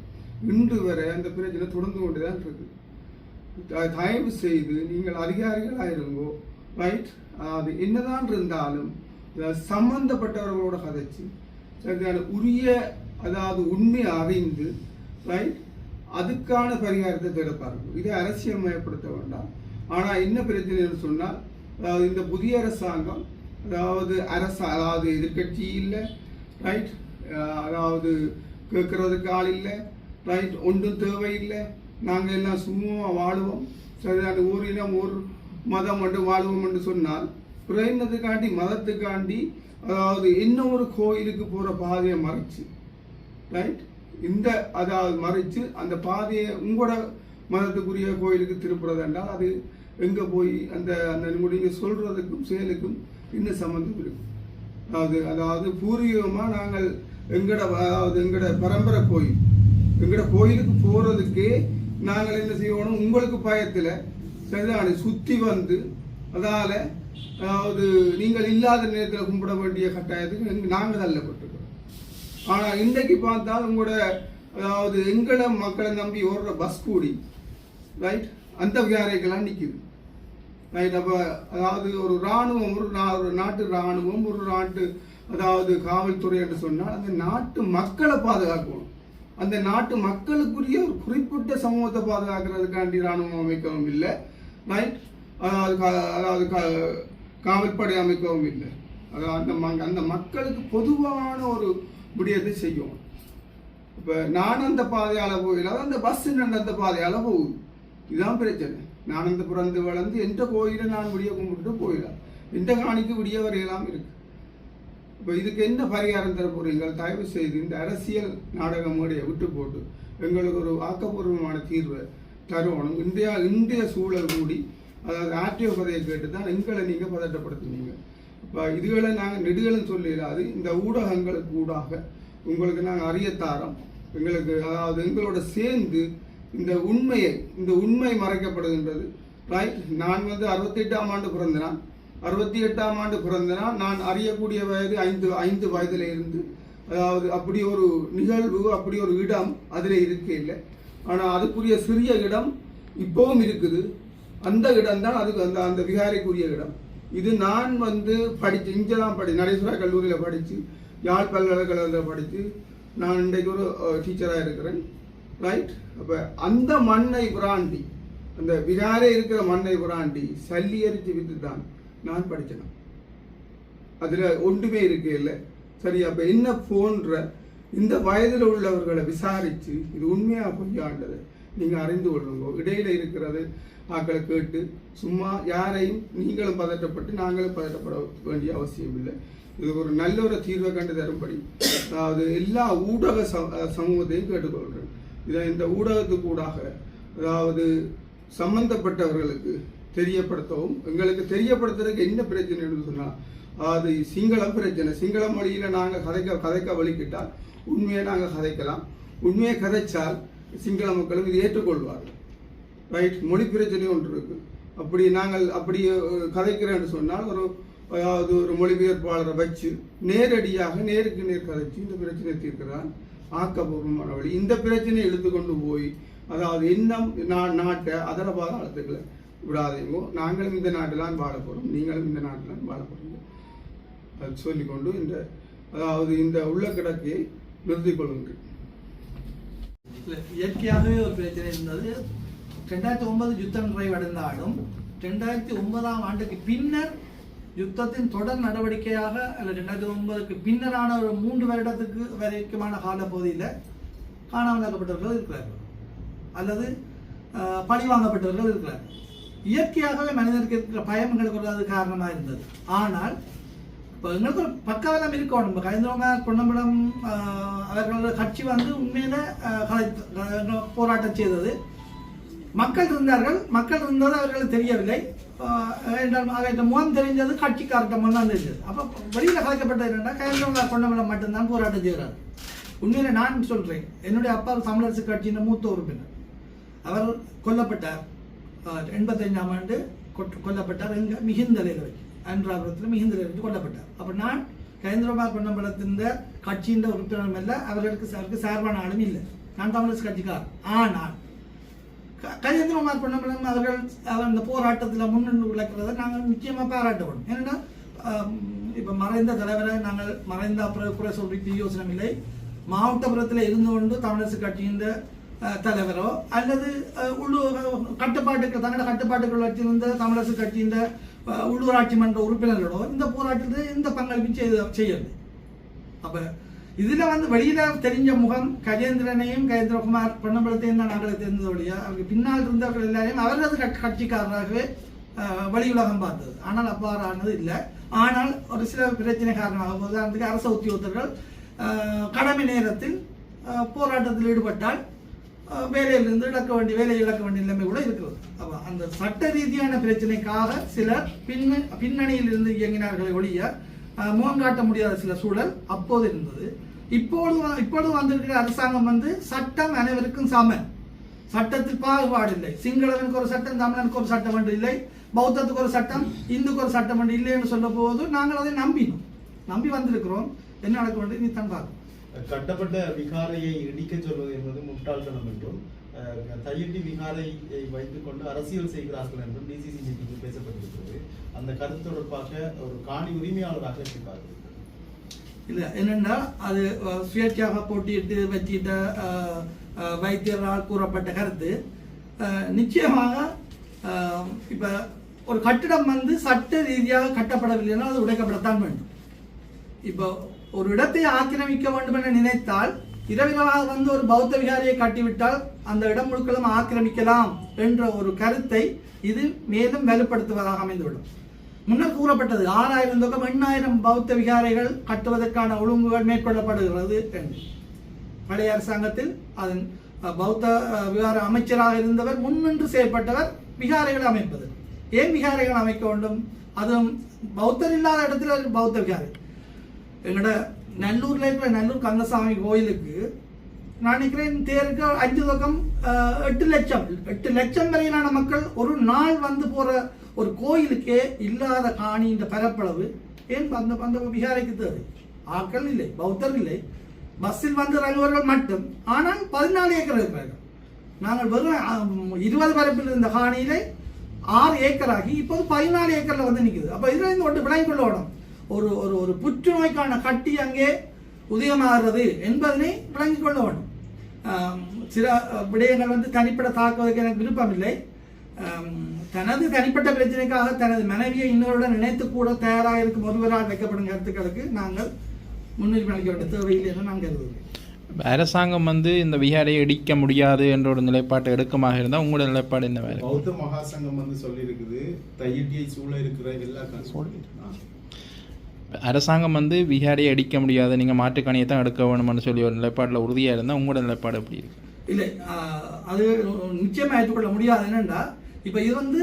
S3: இன்று வரை அந்த பிரச்சனை தொடர்ந்து கொண்டு தான் இருக்கு. தயவு செய்து நீங்கள் அதிகாரிகளாக இருங்கோ, ரைட்? அது என்னதான் இருந்தாலும் சம்பந்தப்பட்டவர்களோட கதைச்சு உரிய அதாவது உண்மை அறிந்து, ரைட், அதுக்கான பரிகாரத்தை தேடப்பார்கள். இதை அரசியல் மயப்படுத்த வேண்டாம். ஆனால் என்ன பிரச்சனைன்னு சொன்னால், அதாவது இந்த புதிய அரசாங்கம் அதாவது அதாவது எதிர்கட்சி இல்லை, ரைட், அதாவது கேட்கறதுக்கு ஆள் இல்லை, ரைட், ஒன்றும் தேவையில்லை, நாங்கள் எல்லாம் சும்மா வாழுவோம், சரியான ஒரு இனம் ஒரு மதம் மட்டும் வாழுவோம் என்று சொன்னால் பிரேமத்துக்காண்டி மதத்துக்காண்டி அதாவது இன்னும் ஒரு கோயிலுக்கு போகிற பாதையை மறைச்சு, ரைட், இந்த அதாவது மறைச்சு அந்த பாதையை உங்களோட மதத்துக்குரிய கோயிலுக்கு திருப்புறது என்றால் அது எங்கே போய் அந்த அந்த நீங்கள் சொல்கிறதுக்கும் செயலுக்கும் இன்னும் சம்மந்தம் இருக்கும். அதாவது பூர்வீகமாக நாங்கள் எங்களோட பரம்பரை கோயில் எங்களோட கோயிலுக்கு போகிறதுக்கே நாங்கள் என்ன செய்யணும், உங்களுக்கு பயத்தில் சரிதானே சுற்றி வந்து அதால் அதாவது நீங்கள் இல்லாத நேரத்தில் கும்பிட வேண்டிய கட்டாயத்துக்கு நாங்கள் தள்ளப்பட்டிருக்கிறோம். ஆனால் இன்றைக்கு பார்த்தால் உங்களோட அதாவது எங்களை மக்களை நம்பி ஓடுற பஸ் கூடி, ரைட், அந்த விகாரைக்கெல்லாம் நிற்குது, ரைட். அப்போ அதாவது ஒரு இராணுவம் ஒரு நாட்டு இராணுவம் ஒரு நாட்டு அதாவது காவல்துறை என்று சொன்னால் அந்த நாட்டு மக்களை பாதுகாக்கணும். அந்த நாட்டு மக்களுக்குரிய ஒரு குறிப்பிட்ட சமூகத்தை பாதுகாக்கிறதுக்காண்டி இராணுவம் அமைக்கவும் இல்லை, ரைட், அதாவது காவல்படை அமைக்கவும் இல்லை. அதாவது அந்த மக்களுக்கு பொதுவான ஒரு விடயத்தை செய்யும். இப்போ நான் அந்த பாதையால் போயில அந்த பஸ் அந்த பாதையால் போகுது, இதுதான் பிரச்சனை. நான் அந்த பிறந்து வளர்ந்து எந்த கோயிலை நான் விடிய கும்பிட்டு போயிடலாம், எந்த காணிக்கு விடிய வரையெல்லாம் இருக்கு. இப்போ இதுக்கு என்ன பரிகாரம் தர போறீங்க? தயவு செய்து இந்த அரசியல் நாடக மேடையை விட்டு போட்டு எங்களுக்கு ஒரு ஆக்கப்பூர்வமான தீர்வை தருவணும். இந்திய சூழல் கூடி அதாவது ஆர்டிஓ கதையை கேட்டு தான் எங்களை நீங்கள் பதட்டப்படுத்துனீங்க. இப்போ இதுகளை நாங்கள் நெடுகளும் சொல்லிடாது, இந்த ஊடகங்களுக்கு ஊடாக உங்களுக்கு நாங்கள் அறியத்தாரோம். எங்களுக்கு அதாவது எங்களோட சேர்ந்து இந்த உண்மை மறைக்கப்படுகின்றது, ரைட். நான் 68ஆம் ஆண்டு பிறந்தேன், 68ஆம் ஆண்டு பிறந்தேன். நான் அறியக்கூடிய வயது 5 வயதுல இருந்து அதாவது அப்படி ஒரு நிகழ்வு அப்படி ஒரு இடம் அதில் இருக்கே இல்லை. ஆனால் அதுக்குரிய சிறிய இடம் இப்போவும் இருக்குது. அந்த இடம் தான் அதுக்கு அந்த விகாரைக்குரிய இடம். இது நான் படித்து இங்கே தான் நடேஸ்வரா கல்லூரியில் படித்து யாழ் பல்கலைக்கழகத்தில் படித்து நான் இன்றைக்கு ஒரு டீச்சராக இருக்கிறேன், ரைட். அப்போ அந்த மண்ணை புராண்டி அந்த விகாரை இருக்கிற மண்ணை புராண்டி சல்லியரித்து வித்து தான் நான் படித்தேன். அதில் ஒன்றுமே இருக்கே இல்லை, சரி. அப்போ என்ன போன்ற இந்த வயதில் உள்ளவர்களை விசாரித்து இது உண்மையாக பொய்யாண்டது நீங்கள் அறிந்து கொள்ளுங்க. இடையில இருக்கிறது ஆக்களை கேட்டு சும்மா யாரையும் நீங்களும் பதட்டப்பட்டு நாங்களும் பதட்டப்பட வேண்டிய அவசியம் இல்லை. இது ஒரு நல்ல ஒரு தீர்வை கண்டு தரும்படி அதாவது எல்லா ஊடக சமூகத்தையும் கேட்டுக்கொள்கிறேன். இதை இந்த ஊடகத்துக்கூடாக அதாவது சம்பந்தப்பட்டவர்களுக்கு தெரியப்படுத்தவும், எங்களுக்கு தெரியப்படுத்துறதுக்கு என்ன பிரச்சனைன்னு சொன்னால் அது சிங்கள பிரச்சனை. சிங்கள மொழியில் நாங்கள் கதைக்க வலிக்கிட்டால் உண்மையை நாங்கள் கதைக்கலாம். உண்மையை கதைச்சால் சிங்கள மக்களும் இது ஏற்றுக்கொள்வார்கள், ரைட். மொழி பிரச்சனை ஒன்று இருக்கு. அப்படி நாங்கள் அப்படி கதைக்கிறேன்னு சொன்னால் அதாவது ஒரு மொழிபெயர்ப்பாளரை வச்சு நேரடியாக நேருக்கு நேர் கதைச்சு இந்த பிரச்சனையை தீர்க்கிறான் ஆக்கப்பூர்வமான வழி. இந்த பிரச்சனையை எடுத்துக்கொண்டு போய் அதாவது இன்னும் நாட்டை அதர பாதாளத்துக்களை விடாதீங்கோ. நாங்களும் இந்த நாட்டில் தான் வாழ போகிறோம், நீங்களும் இந்த நாட்டில் தான் வாழ போகிறீங்க. அது சொல்லிக்கொண்டு அதாவது இந்த உள்ள கிடக்கையை நிறுத்திக் கொள்கின்றேன்.
S2: இயற்கையாகவே ஒரு பிரச்சனை இருந்தது. 2009 யுத்தம் நிறைவடைந்தாலும் 2009ஆம் ஆண்டுக்கு பின்னர் யுத்தத்தின் தொடர் நடவடிக்கையாக அல்ல 2009க்கு பின்னரான ஒரு 3 வருடத்துக்கு வரைக்குமான காலப்பகுதியில் காணாமலாக்கப்பட்டவர்கள் இருக்கிறார்கள் அல்லது பழிவாங்கப்பட்டவர்கள் இருக்கிறார்கள். இயற்கையாகவே மனிதனுக்கு இருக்கிற பயம் எங்களுக்கு ஒரு அது காரணமாக இருந்தது. ஆனால் இப்போ எங்களுக்கு ஒரு பக்கவெல்லாம் இருக்கணும். இப்போ கலைஞர் பொன்னம்பலம் அவர்களோட கட்சி வந்து உண்மையில போராட்டம் செய்தது. மக்கள் இருந்தார்கள், மக்கள் இருந்தது அவர்களுக்கு தெரியவில்லை. அவர்கிட்ட முகம் தெரிஞ்சது கட்சிக்கார்ட்ட தான் தெரிஞ்சது. அப்போ வெளியில் கலைக்கப்பட்டது என்னென்னா கலைஞர் பொன்னம்பலம் மட்டும்தான் போராட்டம் செய்கிறார். உண்மையில நான் சொல்றேன், என்னுடைய அப்பா தமிழரசு கட்சியின் மூத்த உறுப்பினர். அவர் கொல்லப்பட்டார் 85ஆம் ஆண்டு கொல்லப்பட்டார். எங்க மிகுந்தலையில் வச்சு அன்றாபுரத்தில் மிகுந்தலையில் வச்சு கொல்லப்பட்டார். அப்போ நான் கலைஞர் பொன்னம்பலத்தின் கட்சியின் உறுப்பினரும் இல்லை, அவருக்கு சார்பான ஆளும் இல்லை. நான் தமிழரசு கட்சிக்கார். ஆனால் கலைஞர் பொன்னம்பலம் அவர்கள் அந்த போராட்டத்தில் முன்னின்று உழைக்கிறத நாங்கள் நிச்சயமாக பாராட்டப்படும். ஏன்னா இப்போ மறைந்த தலைவரை நாங்கள் மறைந்த அப்புறம் குறை சொல்றதுக்கு யோசனை இல்லை. மாவட்டபுரத்தில் இருந்து கொண்டு தமிழரசு கட்சியின் தலைவரோ அல்லது தங்களோட கட்டுப்பாட்டுகள் வச்சிருந்த தமிழரசு கட்சியின் உள்ளூராட்சி மன்ற உறுப்பினர்களோ இந்த போராட்டத்தில் இந்த பங்களிப்பு செய்யவில்லை. அப்போ இதில் வந்து வெளியில் தெரிஞ்ச முகம் கஜேந்திரனையும் கஜேந்திரகுமார் பொன்னம்பலத்தையும் தான் நாங்கள் தெரிந்தது வழியா அவருக்கு பின்னால் இருந்தவர்கள் எல்லாரையும் அவரது கட்சிக்காரராகவே வெளி உலகம் பார்த்தது. ஆனால் அவ்வாறு ஆனது இல்லை. ஆனால் ஒரு சில பிரச்சனை காரணமாக உதாரணத்துக்கு அரசு உத்தியோகத்தர்கள் கடமை நேரத்தில் போராட்டத்தில் ஈடுபட்டால் வேலையிலிருந்து வேலையை இழக்க வேண்டிய நிலைமை கூட இருக்கிறது. அப்போ அந்த சட்ட ரீதியான பிரச்சனைக்காக சிலர் பின்னணியில் இருந்து இயங்கினார்களை ஒழிய முகம் காட்ட முடியாத சில சூழல் அப்போது இருந்தது. இப்பொழுது வந்திருக்கிற அரசாங்கம் வந்து சட்டம் அனைவருக்கும் சமன், சட்டத்தில் பாகுபாடு இல்லை. சிங்களவனுக்கு ஒரு சட்டம், தமிழனுக்கு ஒரு சட்டம் என்று இல்லை, பௌத்தத்துக்கு ஒரு சட்டம், இந்துக்கு ஒரு சட்டம் என்று இல்லை என்று சொல்ல போது நாங்கள் அதை நம்பி வந்திருக்கிறோம். என்ன நடக்க வேண்டும் நீ தான் பார்க்கும்.
S4: கட்டப்பட்ட விகாரையை இடிக்க சொல்வது என்பது முட்டாள்தனம் என்றும் தையட்டி விகாரையை வைத்துக் கொண்டு அரசியல் செய்கிறார்கள் என்றும் டிசிசி மீட்டிங்கில் பேசப்பட்டிருக்கிறது. அந்த கருத்து தொடர்பாக ஒரு காணி உரிமையாளராக இருப்பார்கள்.
S2: இல்லை என்னென்னா அது சுயேட்சையாக போட்டியிட்டு வச்சுக்கிட்ட வைத்தியரால் கூறப்பட்ட கருத்து. நிச்சயமாக இப்போ ஒரு கட்டிடம் வந்து சட்ட ரீதியாக கட்டப்படவில்லைன்னா அது உடைக்கப்படத்தான் வேண்டும். இப்போ ஒரு இடத்தை ஆக்கிரமிக்க வேண்டும் என நினைத்தால் இரவிரவாக வந்து ஒரு பௌத்த விகாரியை கட்டிவிட்டால் அந்த இடம் முழுக்களும் ஆக்கிரமிக்கலாம் என்ற ஒரு கருத்தை இது மேலும் வலுப்படுத்துவதாக அமைந்துவிடும். முன்னர் கூறப்பட்டது 6000 தொகை 8000 பௌத்த விகாரைகள் கட்டுவதற்கான ஒழுங்குகள் மேற்கொள்ளப்படுகிறது என்று. பழைய அரசாங்கத்தில் அதன் பௌத்த விகார அமைச்சராக இருந்தவர் முன்னின்று செயல்பட்டவர் விகாரைகளை அமைப்பது. ஏன் விகாரைகள் அமைக்க வேண்டும்? அதுவும் பௌத்தர் இல்லாத இடத்துல பௌத்த விகாரை. எங்களோட நல்லூர்ல இருக்கிற நல்லூர் கந்தசாமி கோயிலுக்கு நான் நினைக்கிறேன் தேருக்கு 5 தொகம் 8 லட்சம் வரையிலான மக்கள் ஒரு நாள் வந்து போற ஒரு கோயிலுக்கே இல்லாத காணி இந்த பரப்பளவு ஏன் அந்த விகாரைக்கு தேவை? ஆட்கள் இல்லை, பௌத்தர் இல்லை, பஸ்ஸில் வந்து இறங்குவர்கள் மட்டும். ஆனால் 14 ஏக்கர் இருக்கிறார்கள். நாங்கள் வெறும் 20 பரப்பில் இருந்த காணியிலே 6 ஏக்கராகி இப்போது 14 ஏக்கர்ல வந்து நிற்குது. அப்போ இதுல இருந்து ஒன்று விளங்கிக் கொள்ளணும். ஒரு ஒரு ஒரு புற்றுநோய்க்கான கட்டி அங்கே உதயமாகிறது என்பதனை விளங்கிக் கொள்ள வேண்டும். சில விடயங்கள் வந்து தனிப்பட்ட தாக்குவதற்கு எனக்கு விருப்பம் இல்லை. தனது தனிப்பட்ட பிரச்சனைக்காக தனது மனைவியை இன்னொருடன் நினைத்து கூட தயாராக இருக்கும் ஒருவரால் வைக்கப்படும் கருத்துக்களுக்கு நாங்கள் முன்னுரிமை அளிக்க வேண்டிய தேவையில்லை என்று நான் கருதுகிறேன்.
S5: அரசாங்கம் வந்து இந்த விகாரையை இடிக்க முடியாது என்ற ஒரு நிலைப்பாட்டை எடுக்கமாக இருந்தால் உங்களோட நிலைப்பாடு என்ன? வேறு
S4: பௌத்த மகாசங்கம் வந்து சொல்லியிருக்குது தையட்டியை சூழ இருக்கிற எல்லா
S5: அரசாங்கம் வந்து விகாரையை அடிக்க முடியாது, நீங்கள் மாட்டுக்கணியை தான் எடுக்க வேணும்னு சொல்லி ஒரு நிலைப்பாட்டில் உறுதியாக இருந்தால் உங்களோட நிலைப்பாடு எப்படி இருக்கு?
S2: இல்லை, அது நிச்சயமாக ஏற்றுக்கொள்ள முடியாது. என்னென்னா இப்போ இது வந்து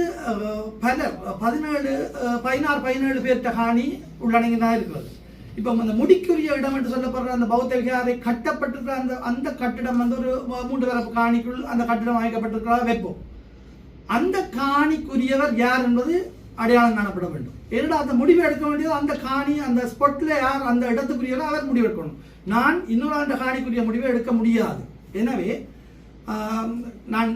S2: பலர் 17 பேர்கிட்ட காணி உள்ளடங்கி தான் இருக்கிறது. இப்போ அந்த முடிக்குரிய இடம் என்று சொல்லப்படுற அந்த பௌத்த விகாரை கட்டப்பட்டிருக்கிற அந்த கட்டிடம் வந்து ஒரு 3 வரப்பு காணிக்குள் அந்த கட்டிடம் அமைக்கப்பட்டிருக்கிறதா வைப்போம். அந்த காணிக்குரியவர் யார் என்பது அடையாளம் காணப்பட வேண்டும். ஏன்னா அந்த முடிவு எடுக்க வேண்டியது அந்த காணி அந்த ஸ்பாட்ல யார் அந்த இடத்துக்குரியவர் அவர் முடிவு எடுக்கணும். நான் இன்னொரு அந்த காணிக்குரிய முடிவை எடுக்க முடியாது. எனவே நான்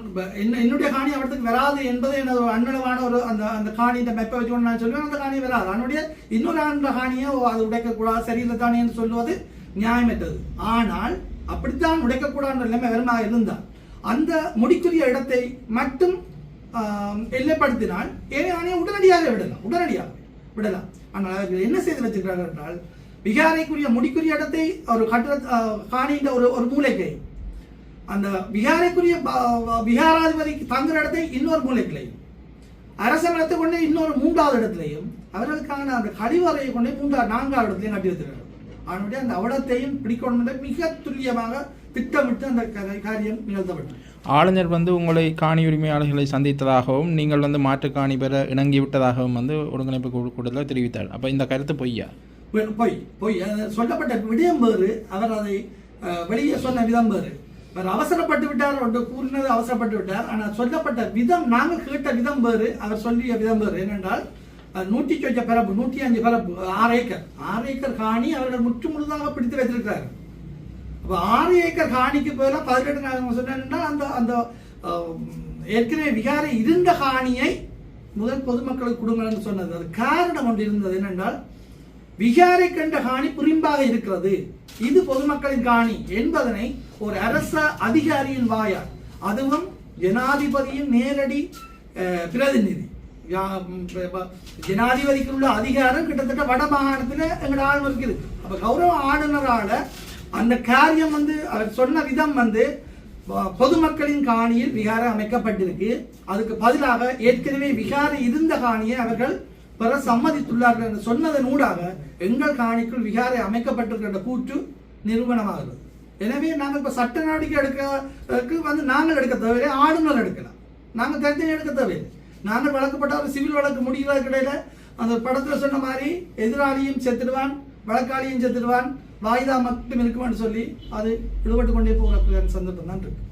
S2: என்னுடைய காணி அவருக்கு வராது என்பது எனது அன்னளவான ஒரு அந்த காணியை மெப்ப வச்சுக்கொண்டு நான் சொல்லுவேன். அந்த காணி வராது, அதனுடைய இன்னொரு அந்த காணியை அது உடைக்கக்கூடாது சரியில்லை தானே என்று சொல்லுவது நியாயமற்றது. ஆனால் அப்படித்தான் உடைக்கக்கூடாது நிலைமை வருமாக இருந்தால் அந்த முடிக்குரிய இடத்தை மட்டும் எல்லைப்படுத்தினால் ஏனைய உடனடியாக விடலாம். ஆனால் அவர்கள் என்ன செய்து வச்சிருக்கிறார்கள் என்றால் விகாரைக்குரிய முடிக்குரிய இடத்தை ஒரு காணின்ற ஒரு மூலைக்கை, அந்த விகாரைக்குரிய விகாராதிபதிக்கு தங்குற இடத்தை இன்னொரு மூலைக்கிளையும், அரசமரத்தை கொண்டே இன்னொரு 3வது இடத்துலையும் அவர்களுக்கான அந்த கழிவறையை கொண்டே 4வது இடத்துலையும் கட்டி வைத்திருக்கிறார். அதனுடைய அந்த அவலத்தையும் பிடிக்கணும் மிக துல்லியமாக திட்டமிட்டு அந்த காரியம் நிகழ்த்தப்பட்டது.
S5: ஆளுநர் வந்து உங்களை காணி உரிமையாளர்களை சந்தித்ததாகவும் நீங்கள் வந்து மாற்றுக் காணி பெற இணங்கிவிட்டதாகவும் வந்து ஒருங்கிணைப்பு கூட்டத்தில் தெரிவித்தார். அப்போ இந்த கருத்து பொய்யா?
S2: பொய் சொல்லப்பட்ட விடயம் வேறு, அவர் அதை வெளியே சொன்ன விதம் வேறு. அவர் அவசரப்பட்டு விட்டார் என்று கூறினது அவசரப்பட்டு விட்டார். ஆனால் சொல்லப்பட்ட விதம், நாங்கள் கேட்ட விதம் வேறு, அவர் சொல்லிய விதம் வேறு. ஏனென்றால் 105 பரப்பு 105 பரப்பு 6 ஏக்கர் காணி அவர்கள் முற்று முழுதாக பிடித்து வைத்திருக்கிறார். அப்போ 6 ஏக்கர் காணிக்கு பதிலாக 18 நாங்கள் சொன்னால் அந்த அந்த ஏற்கனவே விகாரை இருந்த காணியை முதல் பொதுமக்களுக்கு கொடுங்கள் என்று சொன்னது. அது காரணம் ஒன்று இருந்தது. என்னென்றால் விகாரை கண்ட காணி புரிம்பாக இருக்கிறது, இது பொதுமக்களின் காணி என்பதனை ஒரு அரச அதிகாரியின் வாயால், அதுவும் ஜனாதிபதியின் நேரடி பிரதிநிதி, ஜனாதிபதிக்கு உள்ள அதிகாரம் கிட்டத்தட்ட வட மாகாணத்தில் எங்களோட ஆளுநருக்கு இருக்கு. அப்ப கௌரவ ஆளுநரால அந்த காரியம் வந்து அவர் சொன்ன விதம் வந்து பொதுமக்களின் காணியில் விகாரை அமைக்கப்பட்டிருக்கு, அதுக்கு பதிலாக ஏற்கனவே விகாரை இருந்த காணியை அவர்கள் பெற சம்மதித்துள்ளார்கள் என்று சொன்னதன் ஊடாக எங்கள் காணிக்குள் விகாரை அமைக்கப்பட்டிருக்கின்ற கூற்று நிரூபணமாகிறது. எனவே நாங்கள் இப்போ சட்ட நடவடிக்கை எடுக்க வந்து நாங்கள் எடுக்க தேவையில்லை, ஆளுநர் எடுக்கலாம். நாங்கள் தனித்தனி எடுக்க தேவையில்லை. நாங்கள் வழக்கப்பட்ட ஒரு சிவில் வழக்கு முடிகிறது கிடையில அந்த படத்தில் சொன்ன மாதிரி எதிராளியும் செத்துடுவான், வழக்காளியும் செத்துடுவான், வாய்தா மட்டும் இருக்குமான்னு சொல்லி அது ஈடுபட்டு கொண்டே போகிற சந்தர்ப்பம் தான் இருக்கு.